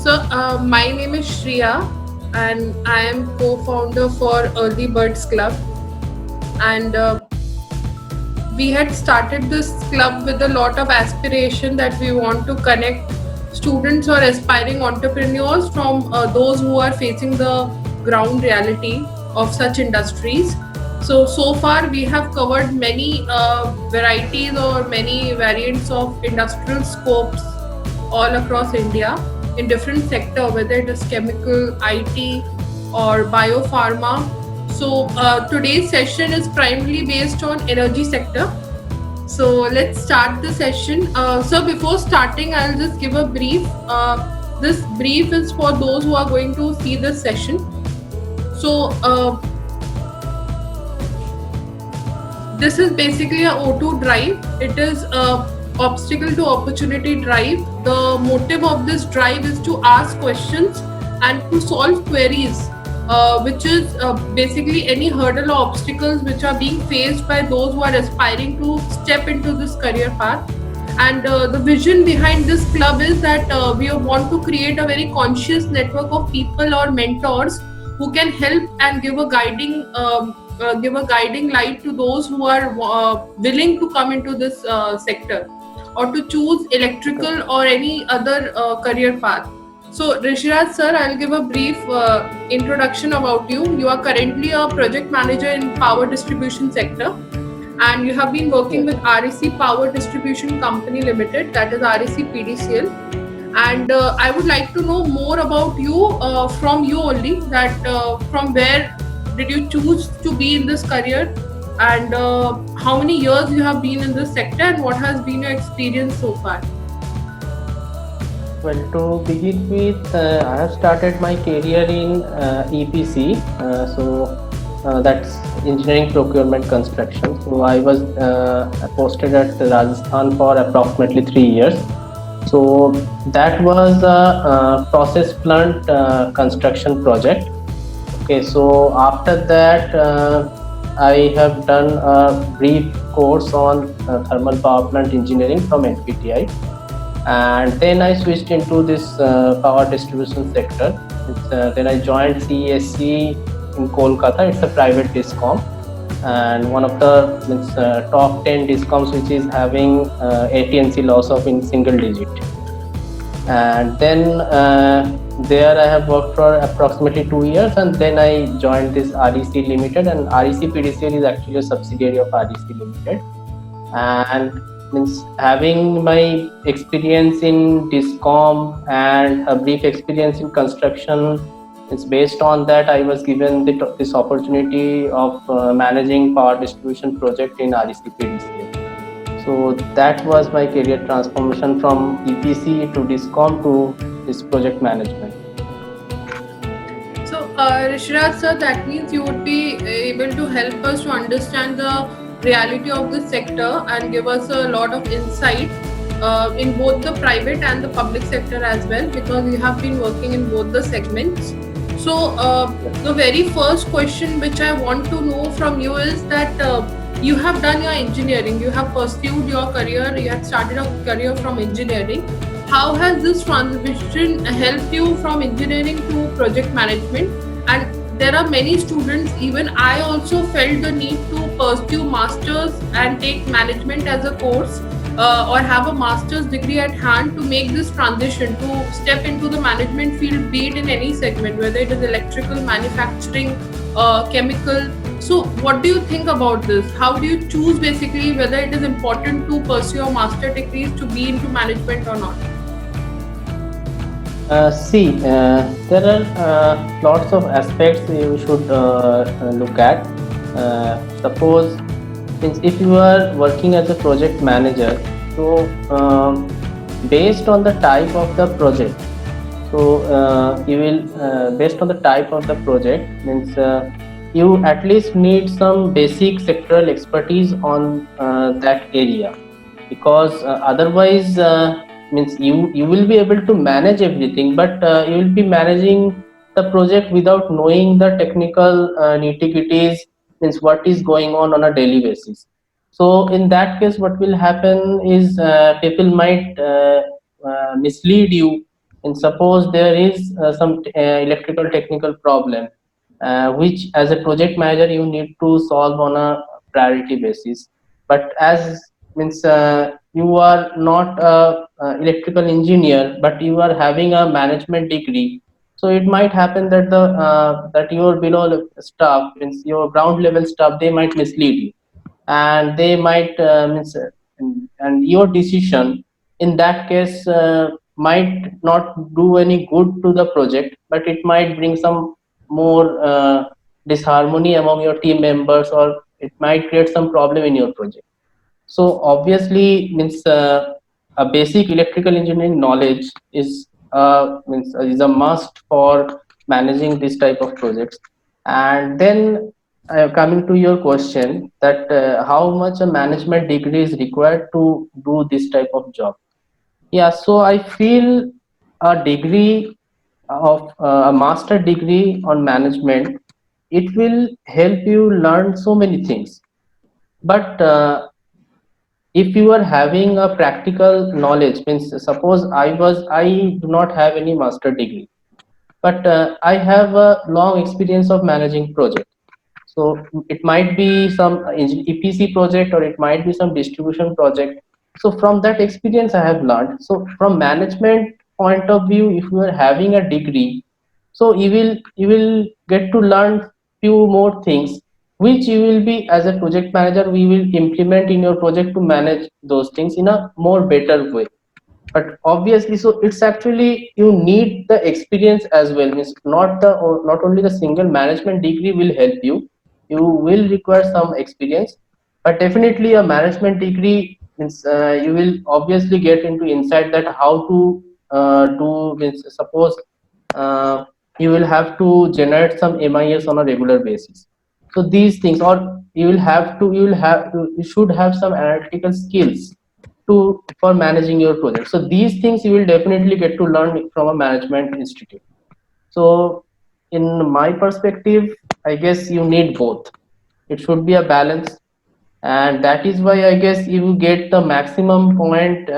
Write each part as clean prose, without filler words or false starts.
sir, my name is Shriya, and I am co-founder for Early Birds Club. And we had started this club with a lot of aspiration that we want to connect students or aspiring entrepreneurs from those who are facing the ground reality of such industries. So far we have covered many varieties or many variants of industrial scopes all across India in different sector, whether it is chemical, IT, or biopharma. Today's session is primarily based on energy sector. So let's start the session. So before starting, I'll just give a brief. This brief is for those who are going to see this session. This is basically a O2 drive. It is a obstacle to opportunity drive. The motive of this drive is to ask questions and to solve queries, which is basically any hurdle or obstacles which are being faced by those who are aspiring to step into this career path. And the vision behind this club is that we want to create a very conscious network of people or mentors who can help and give a guiding light to those who are willing to come into this sector or to choose electrical or any other career path. So Rishiraj sir, I'll give a brief introduction about you. You are currently a project manager in power distribution sector, and you have been working with REC Power Distribution Company Limited, that is REC PDCL. And I would like to know more about you from you only, that from where did you choose to be in this career, and how many years you have been in this sector, and what has been your experience so far? Well, to begin with, I have started my career in EPC, that's Engineering Procurement Construction. So I was posted at Rajasthan for approximately 3 years. So that was a process plant construction project. Okay, so after that, I have done a brief course on thermal power plant engineering from NPTI. And then I switched into this power distribution sector. Then I joined CESC in Kolkata. It's a private discom and one of the top 10 discoms which is having AT&C loss of in single digit. And then there I have worked for approximately 2 years, and then I joined this REC Limited, and REC PDCL is actually a subsidiary of REC Limited. And having my experience in discom and a brief experience in construction, it's based on that I was given this opportunity of managing power distribution project in REC PDCL. So that was my career transformation from EPC to discom to this project management. So Rishiraj sir, that means you would be able to help us to understand the reality of this sector and give us a lot of insight in both the private and the public sector as well, because you have been working in both the segments. So the very first question which I want to know from you is that you have done your engineering, you have pursued your career, you have started a career from engineering. How has this transition helped you from engineering to project management? And there are many students, even I also felt the need to pursue masters and take management as a course, or have a master's degree at hand to make this transition to step into the management field, be it in any segment, whether it is electrical, manufacturing, chemical. So what do you think about this? How do you choose basically whether it is important to pursue a master degrees to be into management or not? There are lots of aspects you should look at. Suppose if you are working as a project manager, so based on the type of the project, so you will based on the type of the project means you at least need some basic sectoral expertise on that area, because otherwise means you will be able to manage everything, but you will be managing the project without knowing the technical nitty-gritties, means what is going on a daily basis. So in that case, what will happen is people might mislead you And suppose there is some electrical technical problem, which as a project manager you need to solve on a priority basis. But as means you are not a electrical engineer, but you are having a management degree. So it might happen that that your below staff, means your ground level staff, they might mislead you, and they might and your decision in that case might not do any good to the project, but it might bring some more disharmony among your team members, or it might create some problem in your project. So obviously means a basic electrical engineering knowledge is a must for managing this type of projects. And then coming to your question that how much a management degree is required to do this type of job. Yeah, so I feel a degree of a master degree on management, it will help you learn so many things. But if you are having a practical knowledge, means suppose I do not have any master degree, but I have a long experience of managing project. So it might be some EPC project, or it might be some distribution project. So from that experience I have learned. So from management point of view, if you are having a degree, so you will get to learn few more things, which you will be, as a project manager, we will implement in your project to manage those things in a more better way. But obviously, so it's actually you need the experience as well, means not the, or not only the single management degree will help you, you will require some experience. But definitely a management degree means you will obviously get into insight that how to do, means suppose uh, you will have to generate some MIS on a regular basis. So these things, or you should have some analytical skills to for managing your project. So these things you will definitely get to learn from a management institute. So in my perspective, I guess you need both. It should be a balance, and that is why I guess you get the maximum point.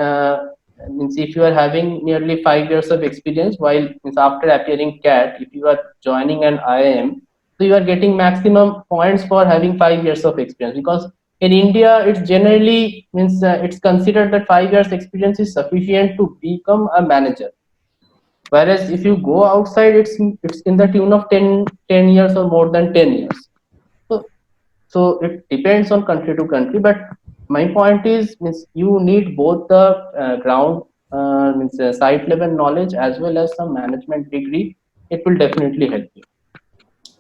Means if you are having nearly 5 years of experience, while means after appearing CAT, if you are joining an IIM, so you are getting maximum points for having 5 years of experience, because in India it's generally means it's considered that 5 years experience is sufficient to become a manager. Whereas if you go outside, it's in the tune of 10 years or more than 10 years. So so it depends on country to country, but my point is means you need both the ground means site level knowledge as well as some management degree. It will definitely help you.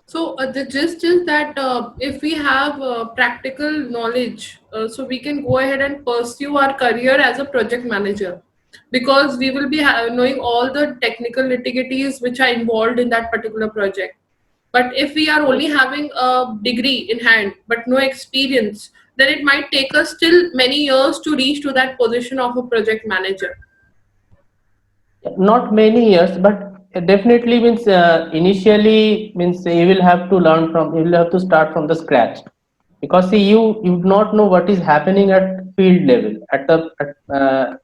So the gist is that if we have practical knowledge, so we can go ahead and pursue our career as a project manager, because we will be knowing all the technical nitty-gritties which are involved in that particular project. But if we are only having a degree in hand but no experience, then it might take us still many years to reach to that position of a project manager. Not many years, but definitely means initially means you will have to learn from, you will have to start from the scratch, because see you do not know what is happening at field level,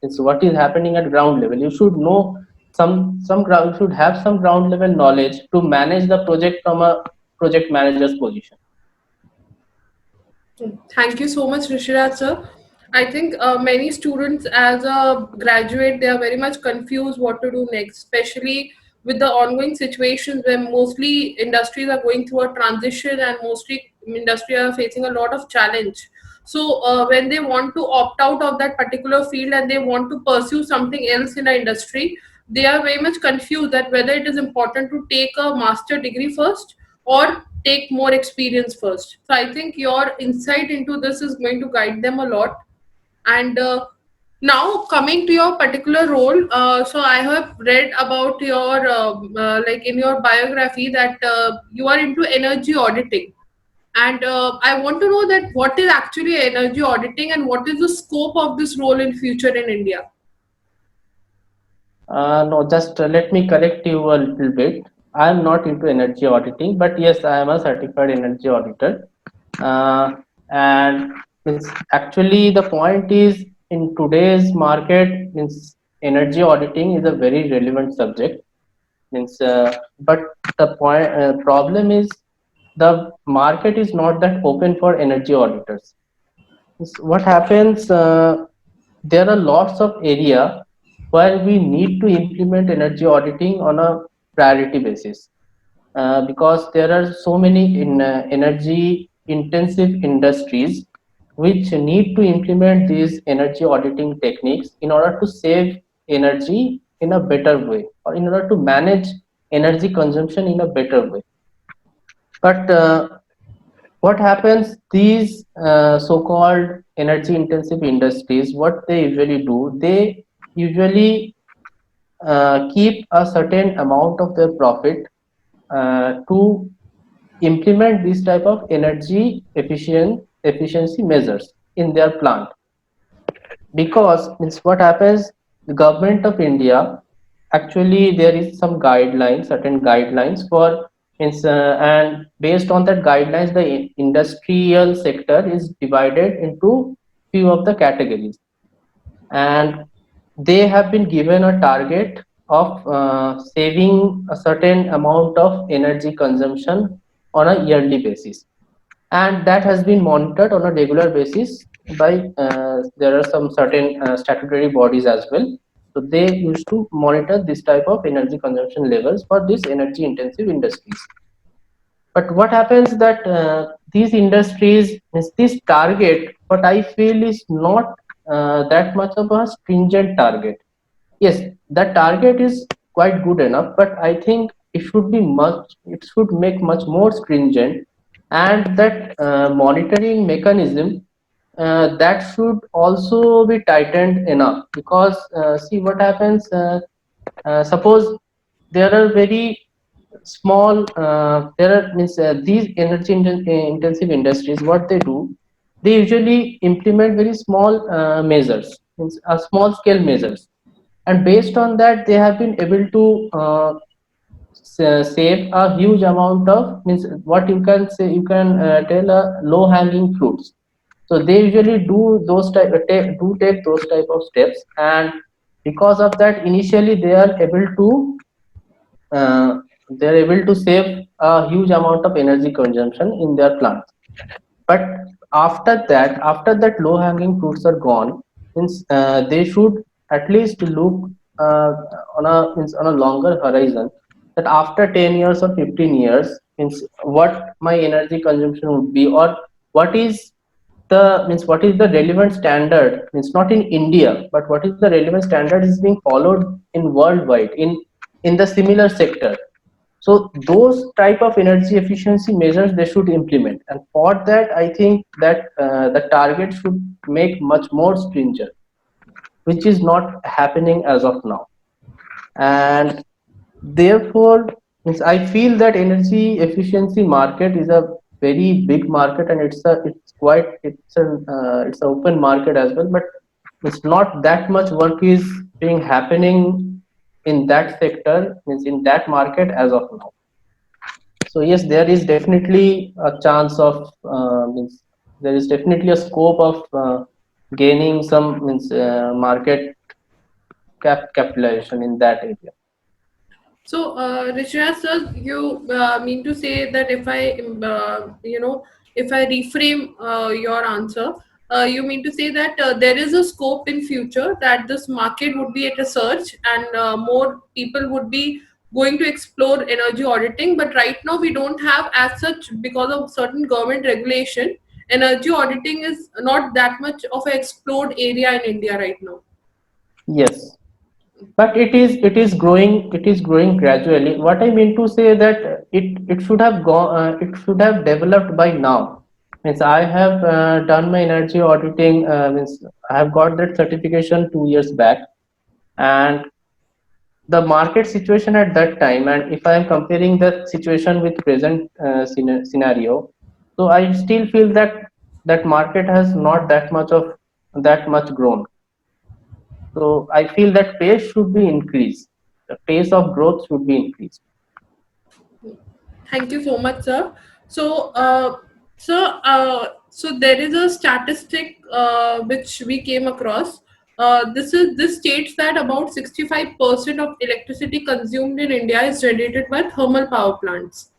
it's what is happening at ground level. You should know some ground, you should have some ground level knowledge to manage the project from a project manager's position. Thank you so much, Rishiraj sir. I think many students, as a graduate, they are very much confused what to do next, especially with the ongoing situations where mostly industries are going through a transition and mostly industry are facing a lot of challenge. So when they want to opt out of that particular field and they want to pursue something else in the industry, they are very much confused that whether it is important to take a master degree first or take more experience first. So I think your insight into this is going to guide them a lot. And now coming to your particular role, so I have read about your like in your biography that you are into energy auditing. And I want to know that what is actually energy auditing and what is the scope of this role in future in India. No, just let me correct you a little bit. I am not into energy auditing, but yes, I am a certified energy auditor. Uh, and means actually the point is, in today's market, means energy auditing is a very relevant subject. Means, but the problem is the market is not that open for energy auditors. What happens? There are lots of area where we need to implement energy auditing on a priority basis, because there are so many energy intensive industries which need to implement these energy auditing techniques in order to save energy in a better way, or in order to manage energy consumption in a better way. But what happens, these so-called energy intensive industries, what they usually do, they usually keep a certain amount of their profit to implement this type of energy efficiency measures in their plant. Because means what happens, the government of India, actually there is some guidelines, certain guidelines for means, and based on that guidelines the industrial sector is divided into few of the categories, and they have been given a target of saving a certain amount of energy consumption on a yearly basis, and that has been monitored on a regular basis by there are some certain statutory bodies as well. So they used to monitor this type of energy consumption levels for these energy intensive industries. But what happens that these industries means this target, what I feel is not that much of a stringent target. Yes, that target is quite good enough, but I think it should make much more stringent, and that monitoring mechanism, that should also be tightened enough. Because see what happens, suppose there are very small there are means these intensive industries, what they do, they usually implement very small measures, means small scale measures, and based on that they have been able to save a huge amount of, means what you can say, you can tell low hanging fruits. So they usually do those take those type of steps, and because of that initially uh, they are able to save a huge amount of energy consumption in their plants. But after that low hanging fruits are gone, means they should at least look uh, on a longer horizon, that after 10 years or 15 years, means what my energy consumption would be, or what is what is the relevant standard, means not in India, but what is the relevant standard is being followed in worldwide in the similar sector. So those type of energy efficiency measures they should implement, and for that I think that the target should make much more stringent, which is not happening as of now. And therefore means I feel that energy efficiency market is a very big market, and it's an open market as well, but it's not that much work is being happening in that sector, means in that market as of now. So yes, there is definitely a chance of means there is definitely a scope of gaining some means market capitalization in that area. So, Rishya sir, you mean to say that if I, if I reframe your answer, you mean to say that there is a scope in future that this market would be at a surge and more people would be going to explore energy auditing. But right now we don't have as such because of certain government regulation. Energy auditing is not that much of an explored area in India right now. Yes, but it is growing gradually. What I mean to say that it should have gone it should have developed by now. Means I have done my energy auditing, means I have got that certification 2 years back, and the market situation at that time, and if I am comparing the situation with present scenario, so I still feel that that market has not that much grown. So I feel that pace should be increased, the pace of growth should be increased. Thank you so much, sir. So, so there is a statistic which we came across. this states that about 65% of electricity consumed in India is generated by thermal power plants.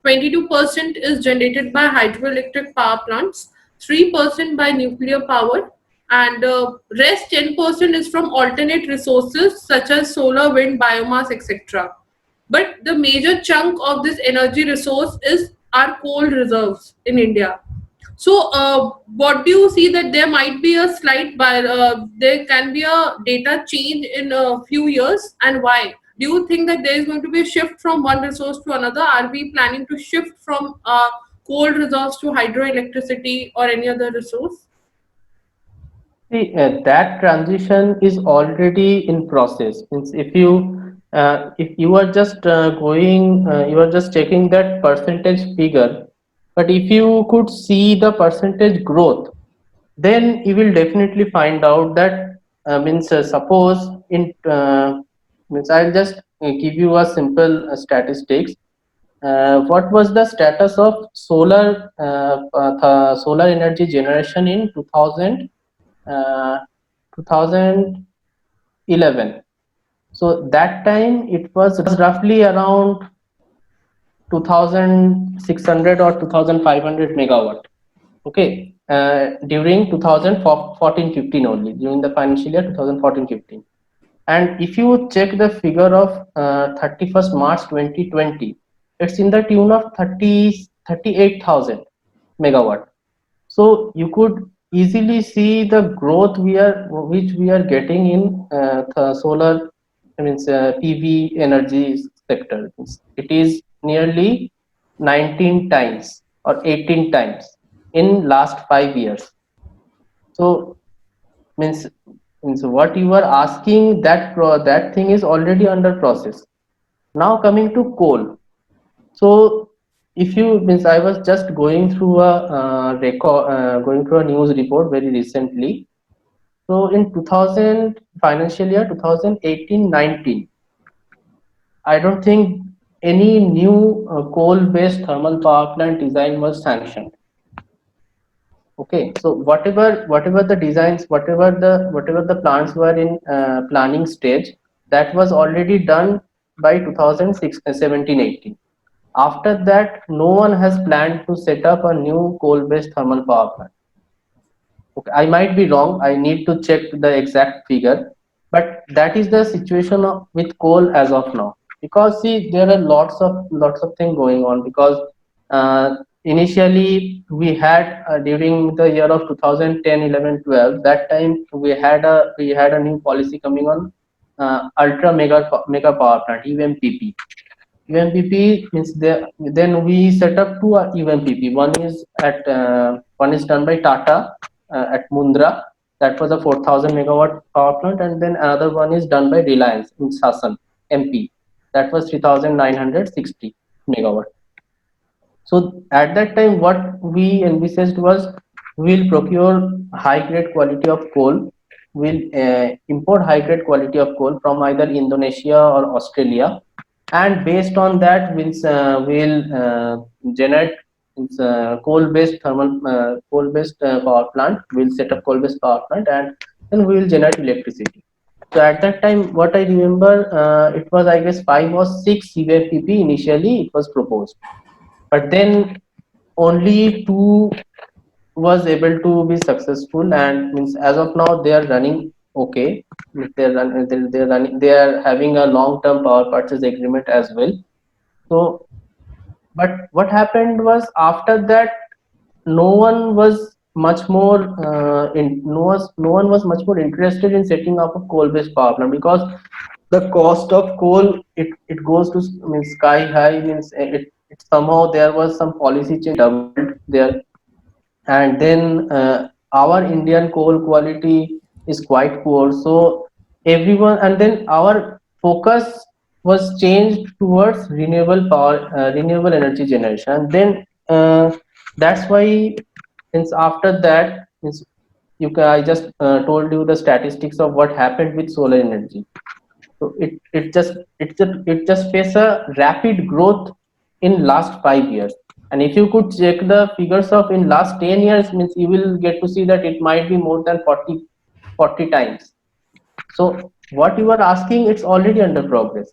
22% is generated by hydroelectric power plants, 3% by nuclear power, and rest 10% is from alternate resources such as solar, wind, biomass, etc. But the major chunk of this energy resource is our coal reserves in India. So, what do you see that there might be a there can be a data change in a few years, and why? Do you think that there is going to be a shift from one resource to another? Are we planning to shift from coal resource to hydroelectricity or any other resource? See, that transition is already in process. Means if you are just you are just checking that percentage figure, but if you could see the percentage growth, then you will definitely find out that means suppose in means I'll just give you a simple statistics. What was the status of solar energy generation in 2000 uh, 2011? So that time it was roughly around 2600 or 2500 megawatt. Okay, during 2014-15 only, during the financial year 2014-15. And if you check the figure of 31st March 2020, it's in the tune of 38,000 megawatt. So you could easily see the growth which we are getting in the solar, I mean PV energy sector. It is nearly 19 times or 18 times in last 5 years. So means means what you are asking, that thing is already under process. Now coming to coal. So if you means I was just going through a going through a news report very recently. So in 2000 financial year 2018-19, I don't think any new coal-based thermal power plant design was sanctioned. Okay, so whatever the designs, whatever the plants were in planning stage, that was already done by 2006, 17-18. After that, no one has planned to set up a new coal-based thermal power plant. Okay, I might be wrong. I need to check the exact figure, but that is the situation with coal as of now. Because see, there are lots of things going on. Because initially we had during the year of 2010, 11, 12. That time we had a new policy coming on, ultra mega power plant (UMPP). UMPP means then we set up two UMPP. One is done by Tata at Mundra. That was a 4,000 megawatt power plant, and then another one is done by Reliance in Sasan, MP. That was 3,960 megawatt. So at that time, what we envisaged was we'll procure high grade quality of coal. We'll import high grade quality of coal from either Indonesia or Australia, and based on that, we'll generate coal based power plant. We'll set up coal based power plant, and then we will generate electricity. So at that time, what I remember, it was I guess 5 or 6 UFPP initially it was proposed, but then only two was able to be successful, and means as of now they are running okay. They are having a long term power purchase agreement as well. So but what happened was after that, no one was much more no one was much more interested in setting up a coal based power plant, because the cost of coal, it goes to means sky high. Means it somehow there was some policy change, doubled there. And then our Indian coal quality is quite poor, so everyone, and then our focus was changed towards renewable energy generation. And then that's why, since after that, means I just told you the statistics of what happened with solar energy. So it just faced a rapid growth in last 5 years. And if you could check the figures of in last 10 years, means you will get to see that it might be more than 40 times. So what you are asking, it's already under progress.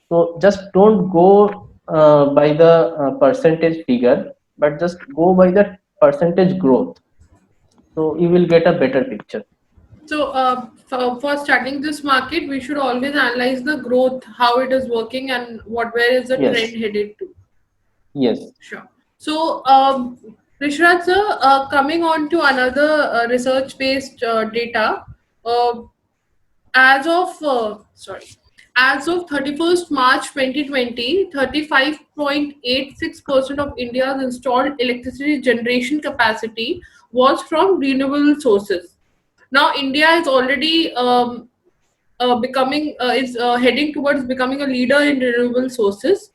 So just don't go by the percentage figure, but just go by the percentage growth. So you will get a better picture. So, for studying this market, we should always analyze the growth, how it is working, and where is the Yes, trend headed to. yes. Sure. So, Rishraj sir, coming on to another research-based data, uh, as of sorry, as of 31st March 2020, 35.86% of India's installed electricity generation capacity was from renewable sources. Now, India is already becoming is heading towards becoming a leader in renewable sources.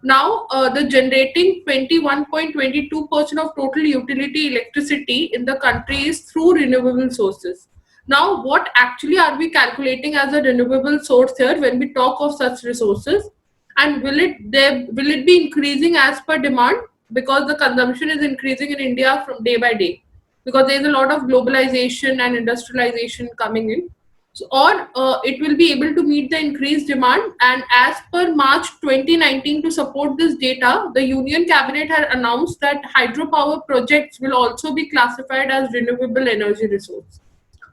Now, the generating 21.22% of total utility electricity in the country is through renewable sources. Now, what actually are we calculating as a renewable source here when we talk of such resources? And will it be increasing as per demand, because the consumption is increasing in India from day by day, because there is a lot of globalization and industrialization coming in. So, or it will be able to meet the increased demand. And as per March 2019, to support this data, the Union Cabinet had announced that hydropower projects will also be classified as renewable energy resource.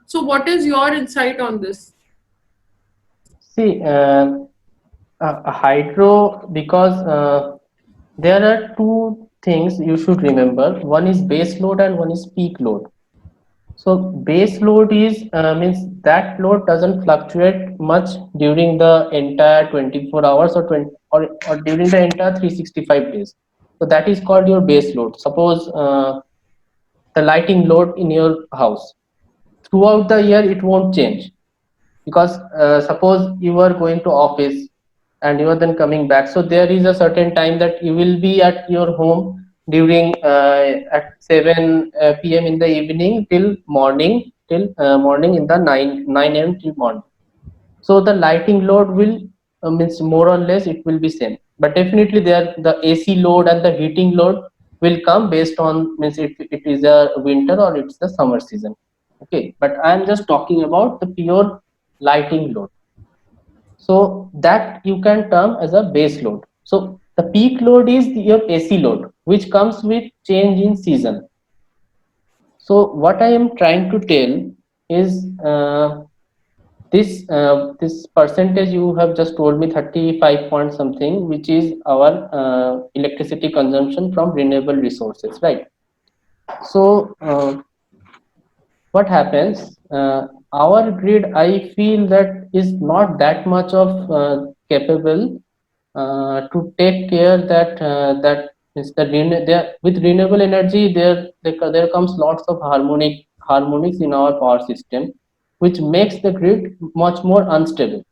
So, what is your insight on this? See, a hydro, because there are two things you should remember. One is base load and one is peak load. So base load is means that load doesn't fluctuate much during the entire 24 hours or 20 or during the entire 365 days. So that is called your base load. Suppose the lighting load in your house, throughout the year it won't change, because suppose you are going to office and you are then coming back, so there is a certain time that you will be at your home during at 7 p.m. in the evening till morning in the 9 a.m. till morning. So the lighting load will means more or less it will be same, but definitely there the AC load and the heating load will come based on means if it is a winter or it's the summer season. Okay, but I am just talking about the pure lighting load. So that you can term as a base load. So the peak load is your AC load, which comes with change in season. So what I am trying to tell is this percentage you have just told me, 35 point something, which is our electricity consumption from renewable resources, right? So what happens, our grid, I feel that is not that much of capable to take care that that is the there with renewable energy, there comes lots of harmonics in our power system, which makes the grid much more unstable.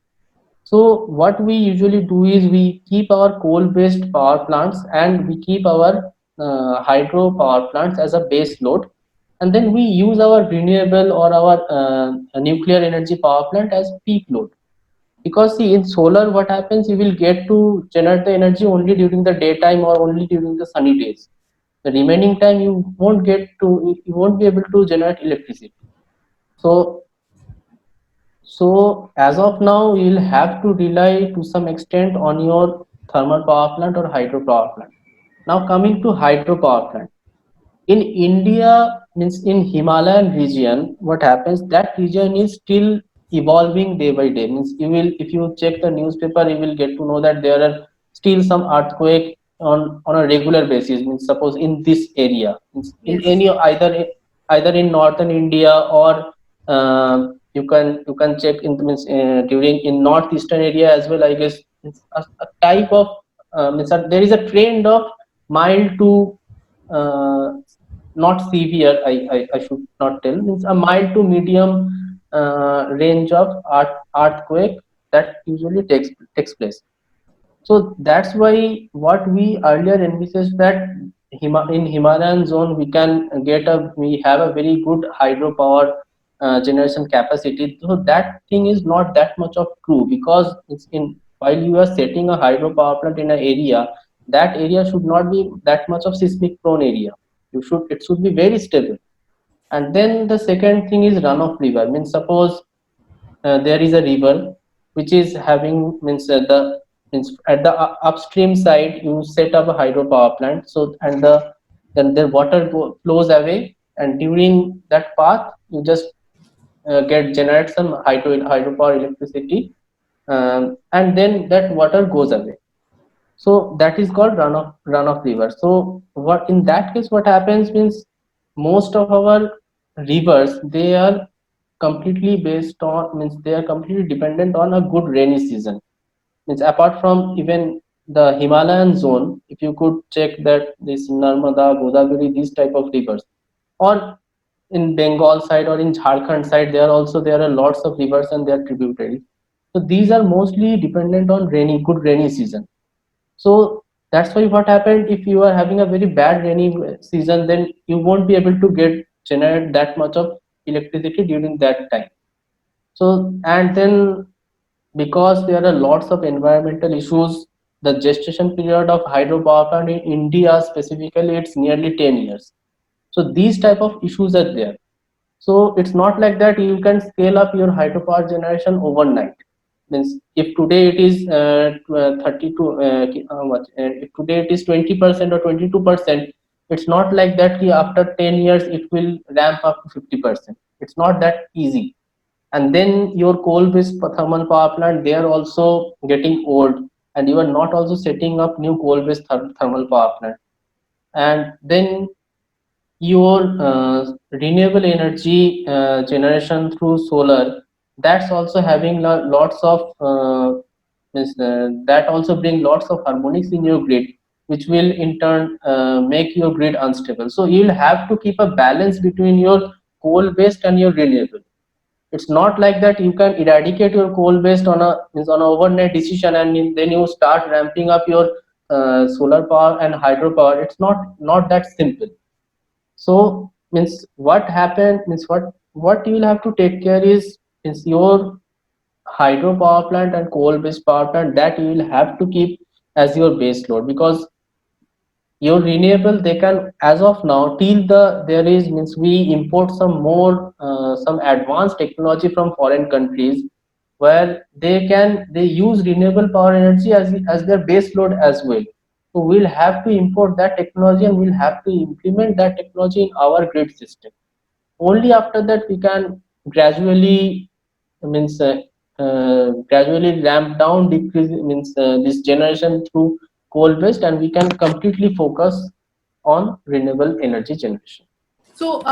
So what we usually do is we keep our coal-based power plants and we keep our hydro power plants as a base load, and then we use our renewable or our nuclear energy power plant as peak load. Because see, in solar, what happens? You will get to generate the energy only during the daytime or only during the sunny days. The remaining time you won't be able to generate electricity. So as of now, you'll have to rely to some extent on your thermal power plant or hydro power plant. Now coming to hydro power plant. In India, means in Himalayan region, what happens, that region is still evolving day by day. Means you will, if you check the newspaper, you will get to know that there are still some earthquake on a regular basis. Means suppose in this area, means in Yes. any either in northern India or you can check in means during in northeastern area as well. I guess it's a type of means there is a trend of mild to uh, not severe, I should not tell, means a mild to medium range of earthquake that usually takes place. So that's why what we earlier envisaged that in Himalayan zone we have a very good hydropower generation capacity. So that thing is not that much of true, because it's in while you are setting a hydropower plant in an area, that area should not be that much of seismic prone area. It should be very stable. And then the second thing is runoff river. Means suppose there is a river which is having means the means at the upstream side you set up a hydropower plant. So and then the water flows away, and during that path you just generate some hydropower electricity, and then that water goes away. So that is called runoff river. So what in that case what happens means most of our rivers, they are completely based on means they are completely dependent on a good rainy season. Means apart from even the Himalayan zone, if you could check that this Narmada, Godavari, these type of rivers, or in Bengal side or in Jharkhand side, there are lots of rivers and their tributaries. So these are mostly dependent on good rainy season. So that's why what happened, if you are having a very bad rainy season, then you won't be able to generate that much of electricity during that time. So and then because there are lots of environmental issues, the gestation period of hydropower plant in India specifically, it's nearly 10 years. So these type of issues are there. So it's not like that you can scale up your hydropower generation overnight. Means if today it is 32, if today it is 20% or 22%, it's not like that after 10 years it will ramp up to 50%. It's not that easy. And then your coal-based thermal power plant, they are also getting old, and you are not also setting up new coal-based thermal power plant. And then your renewable energy generation through solar, that's also having lots of that also bring lots of harmonics in your grid, which will in turn make your grid unstable. So you'll have to keep a balance between your coal based and your renewable. It's not like that you can eradicate your coal based on a means on an overnight decision, and then you start ramping up your solar power and hydropower. It's not that simple. So means what happened means what you will have to take care is your hydropower plant and coal based power plant, that you will have to keep as your base load, because your renewable, they can, as of now till there is means we import some advanced technology from foreign countries, where they use renewable power energy as their base load as well. So we'll have to import that technology, and we'll have to implement that technology in our grid system. Only after that we can gradually means gradually ramp down decrease means this generation through coal based, and we can completely focus on renewable energy generation. So,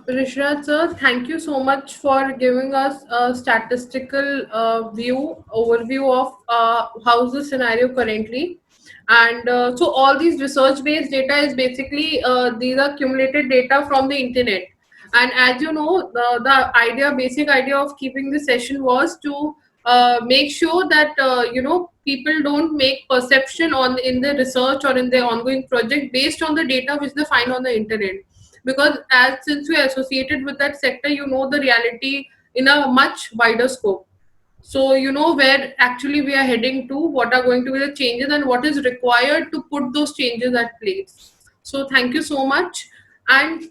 Rishraj sir, thank you so much for giving us a statistical overview of how's the scenario currently. And so, all these research-based data is basically these are accumulated data from the internet. And as you know, basic idea of keeping the session was to make sure that people don't make perception on in the research or in their ongoing project based on the data which they find on the internet, because as since we are associated with that sector, you know the reality in a much wider scope. So you know where actually we are heading to, what are going to be the changes, and what is required to put those changes at place. So thank you so much. And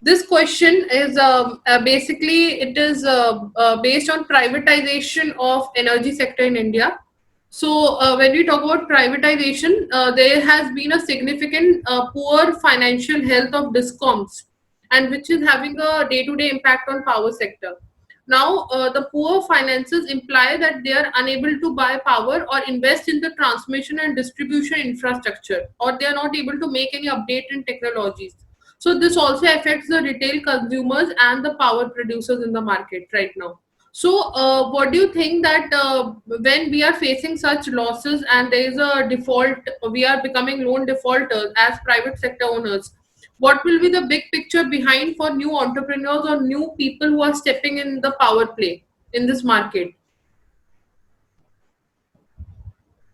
this question is basically it is based on privatization of energy sector in India. So when we talk about privatization, there has been a significant poor financial health of discoms, and which is having a day-to-day impact on power sector. Now, the poor finances imply that they are unable to buy power or invest in the transmission and distribution infrastructure, or they are not able to make any update in technologies. So this also affects the retail consumers and the power producers in the market right now. So, what do you think that when we are facing such losses and there is a default, we are becoming loan defaulters as private sector owners? What will be the big picture behind for new entrepreneurs or new people who are stepping in the power play in this market?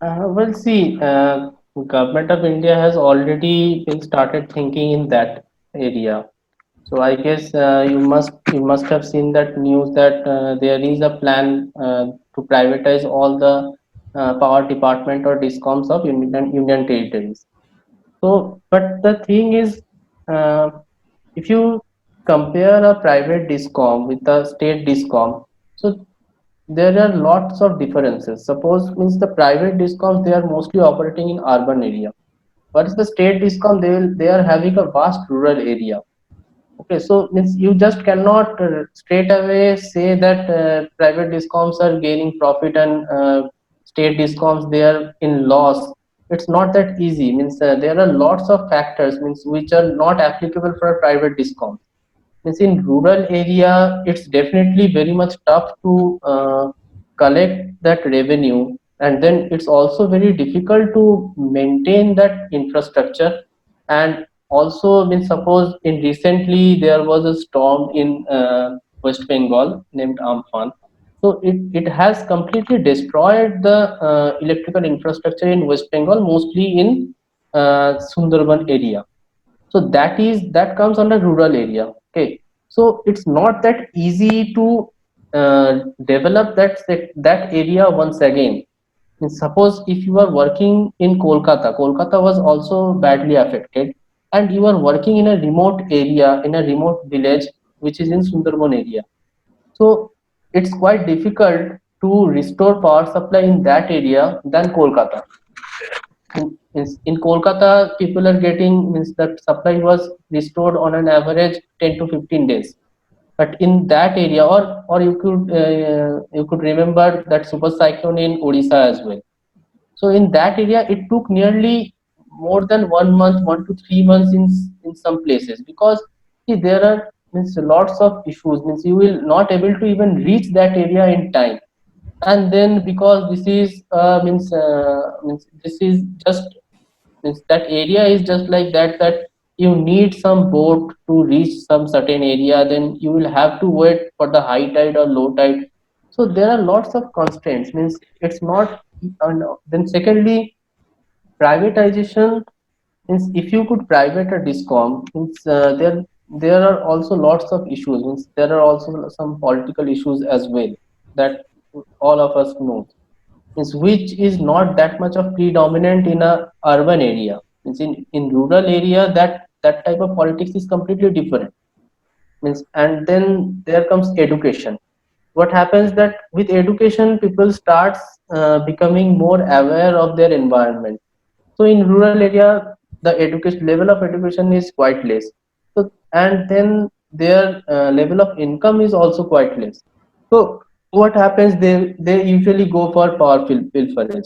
Well, see, government of India has already been started thinking in that area. So I guess you must have seen that news that there is a plan to privatize all the power department or discoms of union territories. So, but the thing is, uh, if you compare a private discom with a state discom, so there are lots of differences. Suppose means the private discoms, they are mostly operating in urban area. Whereas the state discom, they are having a vast rural area. Okay, so means you just cannot straight away say that private discoms are gaining profit and state discoms they are in loss. It's not that easy. Means there are lots of factors means which are not applicable for a private discom. Means in rural area, it's definitely very much tough to collect that revenue, and then it's also very difficult to maintain that infrastructure. And also, I mean, suppose in recently there was a storm in West Bengal named Amphan. So it has completely destroyed the electrical infrastructure in West Bengal, mostly in Sundarban area. So that comes under rural area. Okay, so it's not that easy to develop that area once again. And suppose if you are working in Kolkata was also badly affected, and you are working in a remote area, in a remote village which is in Sundarban area. So it's quite difficult to restore power supply in that area than Kolkata. In Kolkata, people are getting means that supply was restored on an average 10 to 15 days. But in that area, or you could remember that super cyclone in Odisha as well. So in that area, it took nearly more than 1 month, 1 to 3 months in some places, because see, there are means lots of issues. Means you will not able to even reach that area in time, and then because this is means this is just means that area is just like that you need some boat to reach some certain area, then you will have to wait for the high tide or low tide. So there are lots of constraints. Means it's not. Then secondly, privatization means if you could private a discom means there are also lots of issues. Means there are also some political issues as well that all of us know, means which is not that much of predominant in a urban area. Means in rural area, that type of politics is completely different. Means, and then there comes education. What happens that with education, people starts becoming more aware of their environment. So in rural area, the education level of education is quite less. So and then their level of income is also quite less. So what happens? They usually go for power pilferage.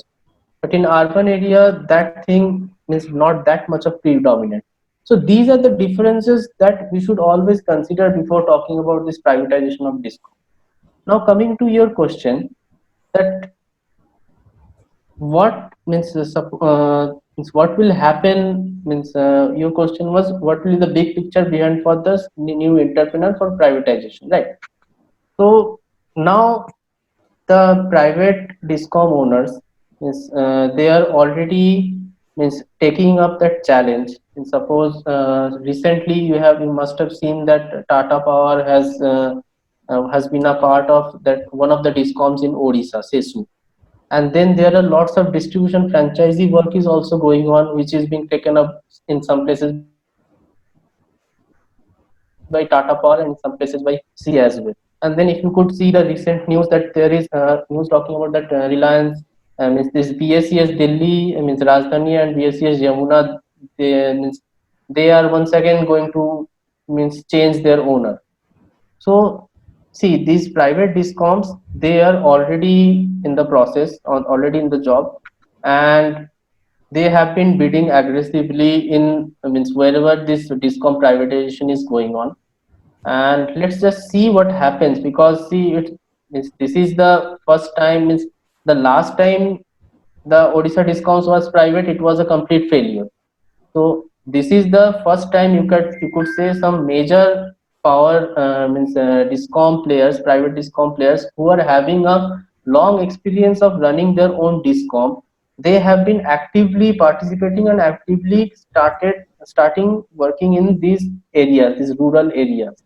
But in urban area, that thing is not that much of predominant. So these are the differences that we should always consider before talking about this privatization of discom. Now coming to your question, that what means means what will happen, means your question was what will be the big picture behind for the new entrepreneur for privatization, right? So now the private discom owners means they are already means taking up that challenge. And suppose recently you must have seen that Tata Power has been a part of that one of the discoms in Odisha, Sesu. And then there are lots of distribution franchisee work is also going on, which is being taken up in some places by Tata Power and in some places by CE as well. And then if you could see the recent news that there is news talking about that Reliance means this BSES Delhi, means Rajdhani and BSES Yamuna, means they are once again going to means change their owner. So see, these private discoms, they are already in the process, or already in the job, and they have been bidding aggressively in means wherever this discom privatization is going on. And let's just see what happens, because see, it means this is the first time. Means the last time the Odisha discoms was private, it was a complete failure. So this is the first time you could say some major power means discom players, private discom players who are having a long experience of running their own discom. They have been actively participating and actively starting working in these areas, these rural areas.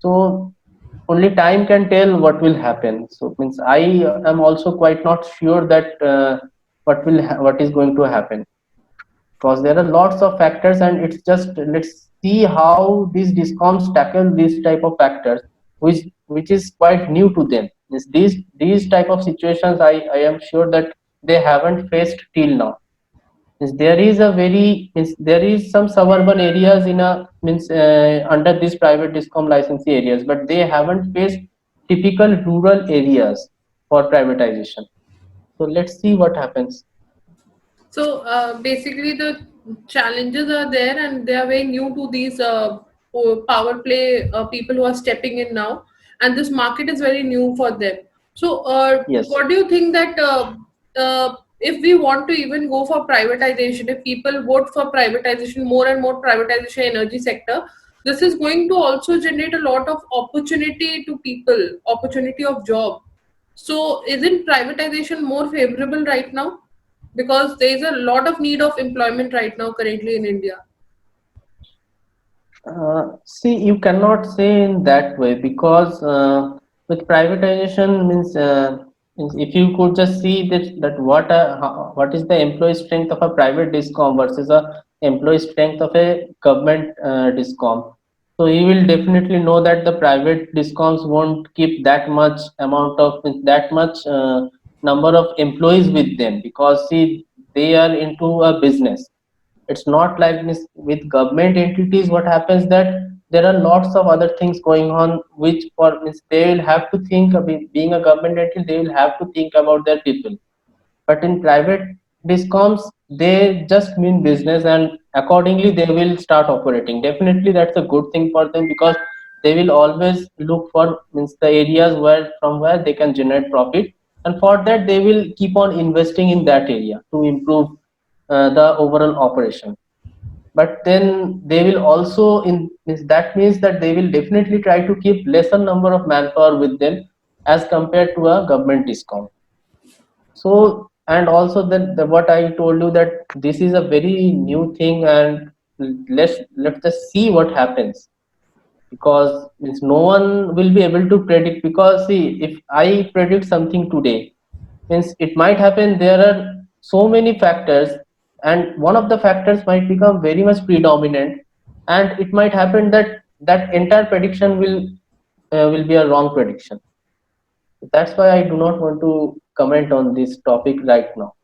So only time can tell what will happen. So means I am also quite not sure that what is going to happen, because there are lots of factors, and it's just let's see how these discoms tackle this type of factors, which is quite new to them. Means these type of situations, I am sure that they haven't faced till now. Means there is a very means there is some suburban areas in a means under these private discom licensee areas, but they haven't faced typical rural areas for privatization. So let's see what happens. So basically, the challenges are there, and they are very new to these power play people who are stepping in now, and this market is very new for them. So, Yes. what do you think that if we want to even go for privatization, if people vote for privatization, more and more privatization energy sector, this is going to also generate a lot of opportunity to people, opportunity of job. So, isn't privatization more favorable right now? Because there is a lot of need of employment right now currently in India. See, you cannot say in that way because with privatization means if you could just see that what is the employee strength of a private discom versus a employee strength of a government discom. So you will definitely know that the private discoms won't keep that much amount of that much number of employees with them because see they are into a business. It's not like this with government entities. What happens that there are lots of other things going on which for means they will have to think of being a government entity, they will have to think about their people. But in private discoms they just mean business and accordingly they will start operating. Definitely that's a good thing for them because they will always look for means the areas where from where they can generate profit, and for that they will keep on investing in that area to improve the overall operation. But then they will also in means that means that they will definitely try to keep lesser number of manpower with them as compared to a government discount. So and also what I told you that this is a very new thing, and let's just see what happens because means no one will be able to predict. Because see, if I predict something today, means it might happen there are so many factors, and one of the factors might become very much predominant, and it might happen that that entire prediction will be a wrong prediction. That's why I do not want to comment on this topic right now.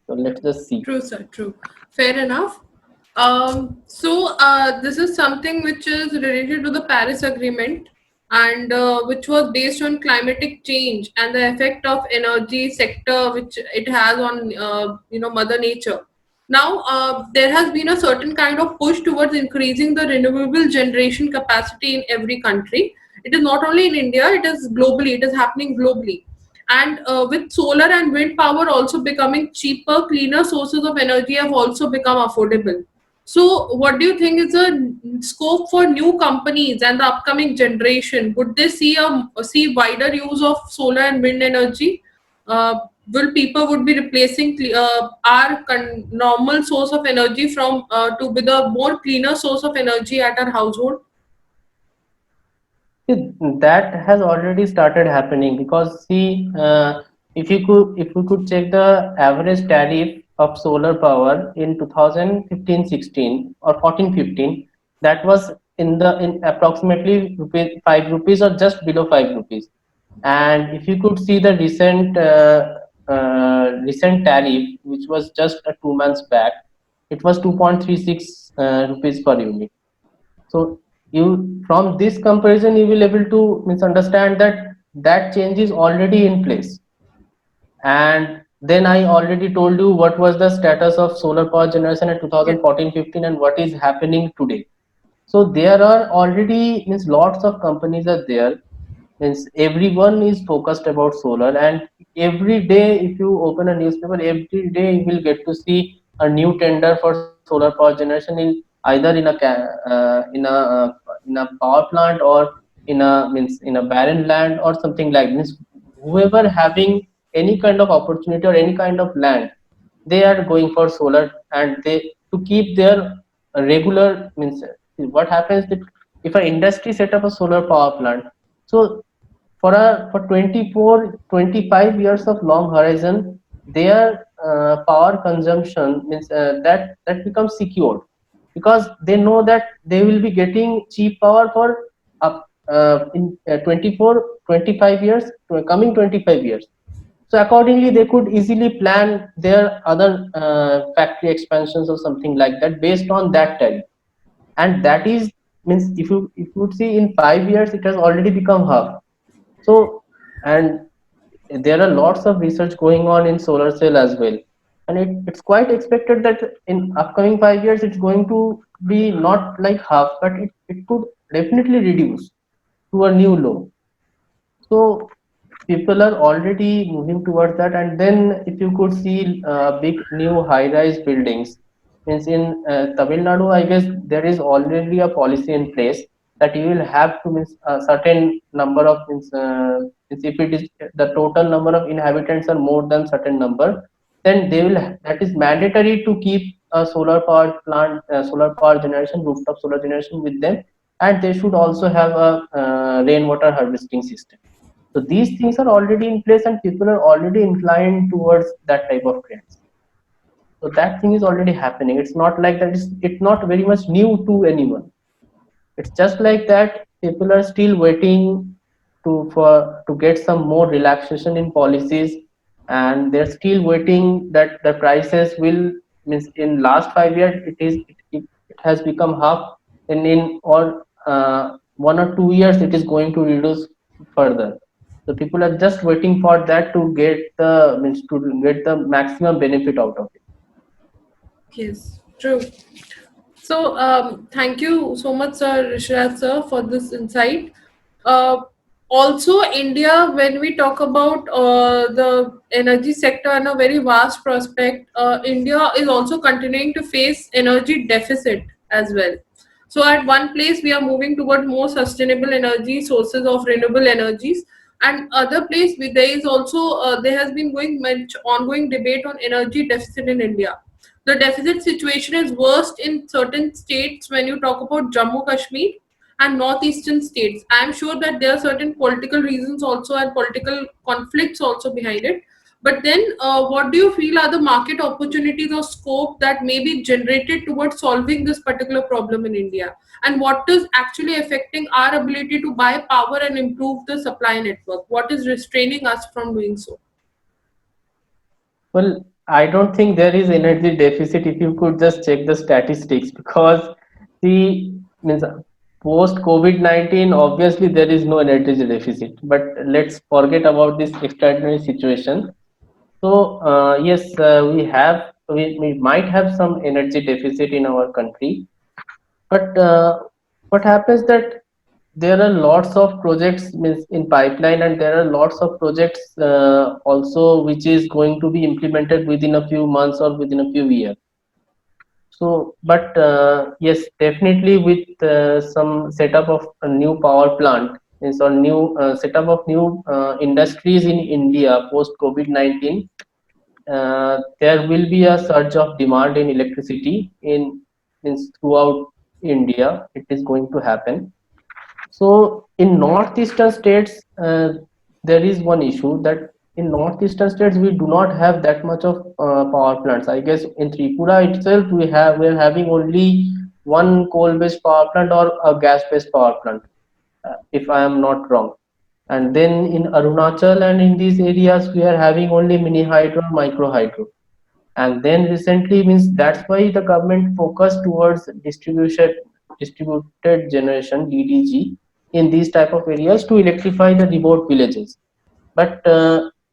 So let's just see. True, sir. True. Fair enough. So this is something which is related to the Paris Agreement, and which was based on climatic change and the effect of energy sector which it has on Mother Nature. Now there has been a certain kind of push towards increasing the renewable generation capacity in every country. It is not only in India; it is globally. It is happening globally, and with solar and wind power also becoming cheaper, cleaner sources of energy have also become affordable. So what do you think is the scope for new companies and the upcoming generation? Would they see wider use of solar and wind energy? Will people would be replacing our normal source of energy from to be the more cleaner source of energy at our household? See, that has already started happening because see, if we could check the average tariff of solar power in 2015-16 or 14-15, that was in approximately rupees 5 rupees or just below 5 rupees. And if you could see the recent tariff, which was just 2 months back, it was 2.36 rupees per unit. So you from this comparison you will able to misunderstand that that change is already in place. And then I already told you what was the status of solar power generation in Yes. 2014-15 and what is happening today. So there are already means lots of companies are there, means everyone is focused about solar, and every day if you open a newspaper every day you will get to see a new tender for solar power generation in either in a power plant or in a means in a barren land or something like this. Whoever having any kind of opportunity or any kind of land, they are going for solar, and they to keep their regular means what happens that if an industry set up a solar power plant, so for 24-25 years of long horizon their power consumption means that becomes secured because they know that they will be getting cheap power for in 24, 25 years, coming 25 years. So accordingly, they could easily plan their other factory expansions or something like that based on that tariff. And that is, means if you would see in 5 years, it has already become half. So, and there are lots of research going on in solar cell as well, and it's quite expected that in upcoming 5 years it's going to be not like half, but it could definitely reduce to a new low. So people are already moving towards that. And then if you could see big new high rise buildings, means in Tamil Nadu, I guess there is already a policy in place that you will have to, means a certain number of, means if it is the total number of inhabitants are more than certain number, then they will, that is mandatory to keep a solar power plant, solar power generation, rooftop solar generation with them. And they should also have a rainwater harvesting system. So these things are already in place, and people are already inclined towards that type of trends. So that thing is already happening. It's not like that. It's not very much new to anyone. It's just like that. People are still waiting to get some more relaxation in policies, and they're still waiting that the prices will, means in last 5 years it has become half, and in or 1 or 2 years it is going to reduce further. So people are just waiting for that to get the, means to get the maximum benefit out of it. Yes, true. So, thank you so much, sir, Rishraj sir, for this insight. Uh, Also, India, when we talk about the energy sector and a very vast prospect, India is also continuing to face energy deficit as well. So, at one place, we are moving toward more sustainable energy sources of renewable energies, and other place, there is also there has been going much ongoing debate on energy deficit in India. The deficit situation is worst in certain states when you talk about Jammu Kashmir and northeastern states. I am sure that there are certain political reasons also and political conflicts also behind it. But then, what do you feel are the market opportunities or scope that may be generated towards solving this particular problem in India? And what is actually affecting our ability to buy power and improve the supply network? What is restraining us from doing so? Well, I don't think there is energy deficit if you could just check the statistics, because the, means post COVID-19, obviously there is no energy deficit. But let's forget about this extraordinary situation. So yes, we might have some energy deficit in our country, but what happens that there are lots of projects, means in pipeline, and there are lots of projects also which is going to be implemented within a few months or within a few years. So, but yes, definitely with some setup of a new power plant, means or new setup of new industries in India post COVID-19, there will be a surge of demand in electricity in, means throughout India. It is going to happen. So in northeastern states, there is one issue that in northeastern states we do not have that much of power plants. I guess in Tripura itself we're having only one coal-based power plant or a gas-based power plant, if I am not wrong. And then in Arunachal and in these areas we are having only mini hydro, micro hydro. And then recently, means that's why the government focused towards distributed generation, DDG, in these type of areas to electrify the remote villages. But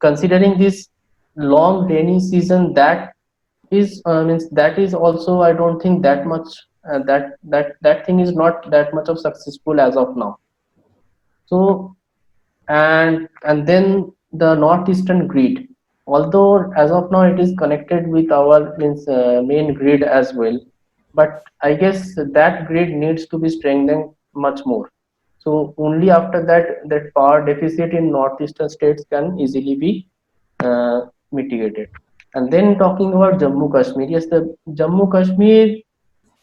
considering this long rainy season, that is, means that is also, I don't think that much, that thing is not that much of successful as of now. So, and then the northeastern grid, although as of now it is connected with our, means main grid as well, but I guess that grid needs to be strengthened much more. So only after that, that power deficit in northeastern states can easily be mitigated. And then talking about Jammu Kashmir, yes, the Jammu Kashmir,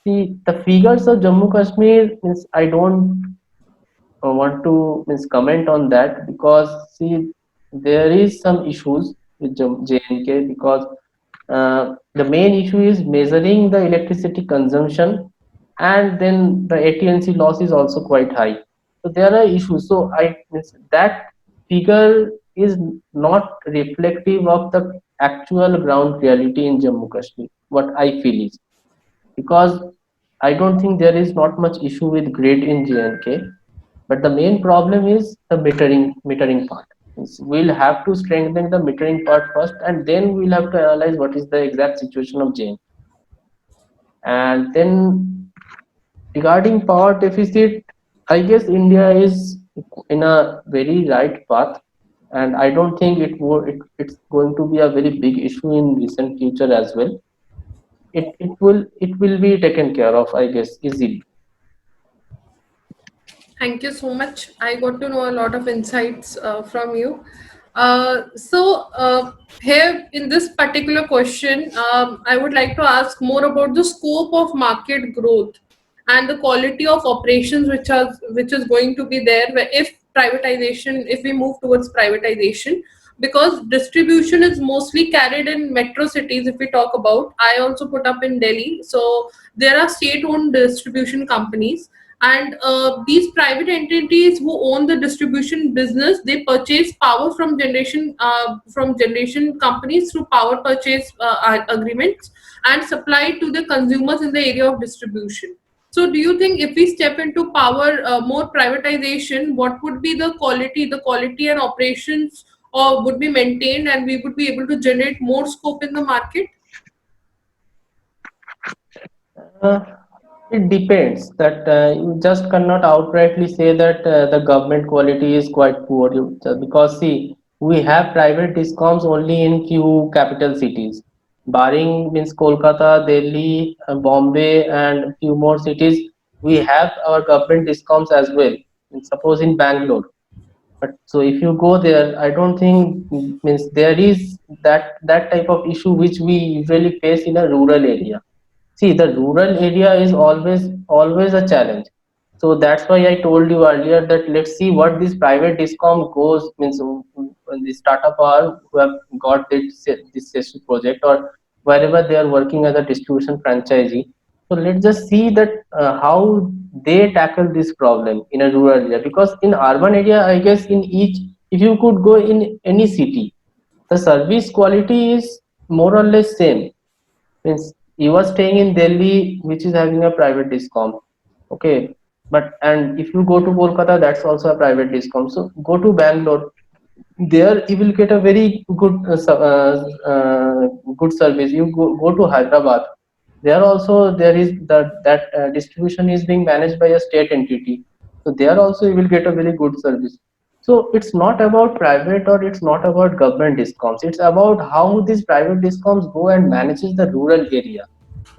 the figures of Jammu Kashmir, means I don't want to, means comment on that, because see, there is some issues with JNK, because the main issue is measuring the electricity consumption, and then the AT&C loss is also quite high. So there are issues. So that figure is not reflective of the actual ground reality in Jammu Kashmir. What I feel is, because I don't think there is not much issue with grid in J&K, but the main problem is the metering part. We'll have to strengthen the metering part first, and then we'll have to analyze what is the exact situation of J&K. And then regarding power deficit, I guess India is in a very right path, and I don't think it's going to be a very big issue in recent future as well. It will be taken care of, I guess, easily. Thank you so much. I got to know a lot of insights from you. Here in this particular question, I would like to ask more about the scope of market growth and the quality of operations which is going to be there if privatization, if we move towards privatization, because distribution is mostly carried in metro cities. If we talk about, I also put up in Delhi, so there are state owned distribution companies, and these private entities who own the distribution business, they purchase power from generation companies through power purchase agreements, and supply it to the consumers in the area of distribution. So do you think if we step into power more privatization, what would be the quality and operations or would be maintained, and we would be able to generate more scope in the market? Uh, it depends that you just cannot outrightly say that the government quality is quite poor. Because see, we have private discoms only in few capital cities. Barring means Kolkata, Delhi, Bombay, and few more cities, we have our government discoms as well. And suppose in Bangalore. But so if you go there, I don't think means there is that type of issue which we usually face in a rural area. See, the rural area is always a challenge. So that's why I told you earlier that let's see what this private discom goes means the startup are who have got this session project or wherever they are working as a distribution franchisee. So let's just see that how they tackle this problem in a rural area, because in urban area, I guess in each, if you could go in any city, the service quality is more or less same. Means you are staying in Delhi, which is having a private discom, okay, but and if you go to Kolkata, that's also a private discom. So go to Bangalore, there you will get a very good good service. You go to Hyderabad, there also there is that distribution is being managed by a state entity, so there also you will get a very good service. So it's not about private or it's not about government discoms, it's about how these private discoms go and manages the rural area.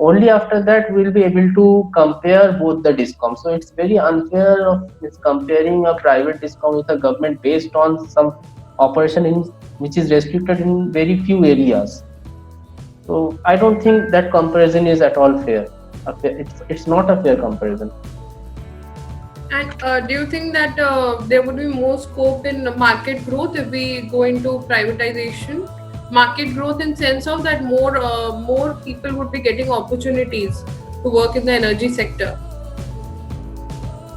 Only after that we'll be able to compare both the discoms. So it's very unfair of it's comparing a private discom with a government based on some operation in which is restricted in very few areas. So I don't think that comparison is at all fair. It's not a fair comparison. And do you think that there would be more scope in market growth if we go into privatization? Market growth in sense of that more people would be getting opportunities to work in the energy sector.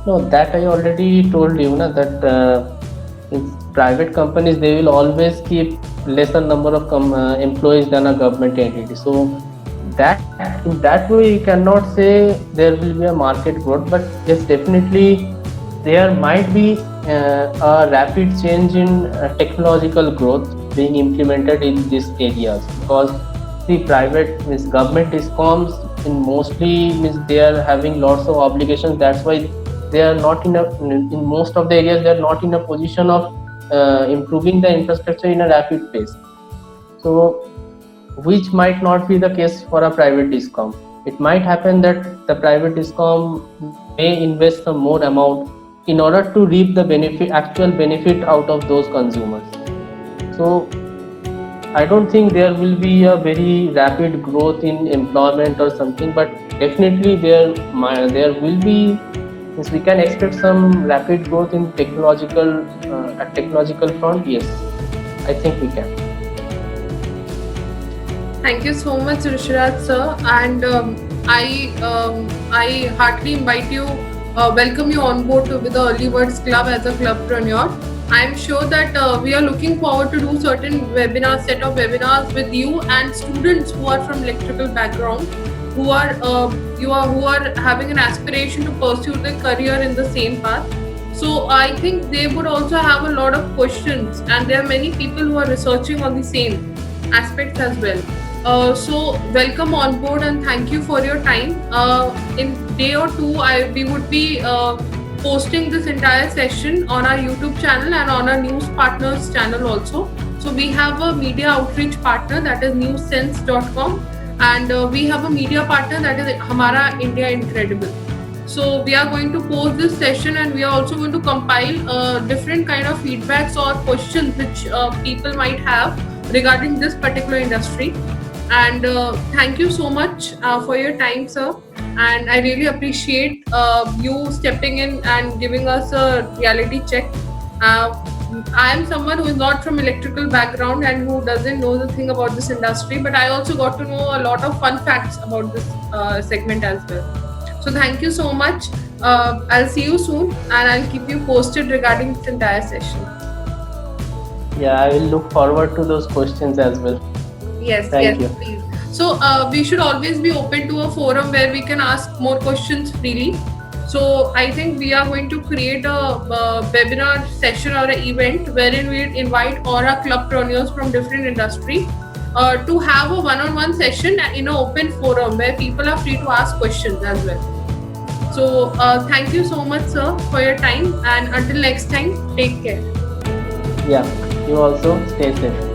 No, that I already told you, na, that in private companies they will always keep lesser number of employees than a government entity. So that in that way you cannot say there will be a market growth, but yes, definitely there might be a rapid change in technological growth being implemented in these areas, because the private means government discoms in mostly means they are having lots of obligations. That's why they are not in most of the areas they are not in a position of improving the infrastructure in a rapid pace. So which might not be the case for a private discom. It might happen that the private discom may invest some more amount in order to reap the actual benefit out of those consumers. So I don't think there will be a very rapid growth in employment or something, but definitely there will be. Since we can expect some rapid growth in technological front, yes, I think we can. Thank you so much, Rishraj sir, and I heartily invite you welcome you on board with the Early Birds Club as a clubpreneur. I'm sure that we are looking forward to do certain webinars, set of webinars with you and students who are from electrical background, who are having an aspiration to pursue their career in the same path. So I think they would also have a lot of questions, and there are many people who are researching on the same aspects as well. So welcome on board and thank you for your time. In day or two, we would be posting this entire session on our YouTube channel and on our news partners channel also. So we have a media outreach partner, that is newssense.com, and we have a media partner, that is Hamara India Incredible. So we are going to post this session, and we are also going to compile different kind of feedbacks or questions which people might have regarding this particular industry. And thank you so much for your time, sir. And I really appreciate you stepping in and giving us a reality check. I am someone who is not from electrical background and who doesn't know the thing about this industry, but I also got to know a lot of fun facts about this segment as well. So thank you so much. I'll see you soon, and I'll keep you posted regarding this entire session. Yeah, I will look forward to those questions as well. Yes, Thank yes, you. please. So we should always be open to a forum where we can ask more questions freely. So I think we are going to create a webinar session or an event wherein we invite all our clubpreneurs from different industry to have a one-on-one session in an open forum where people are free to ask questions as well. So thank you so much, sir, for your time, and until next time, take care. Yeah, you also stay safe.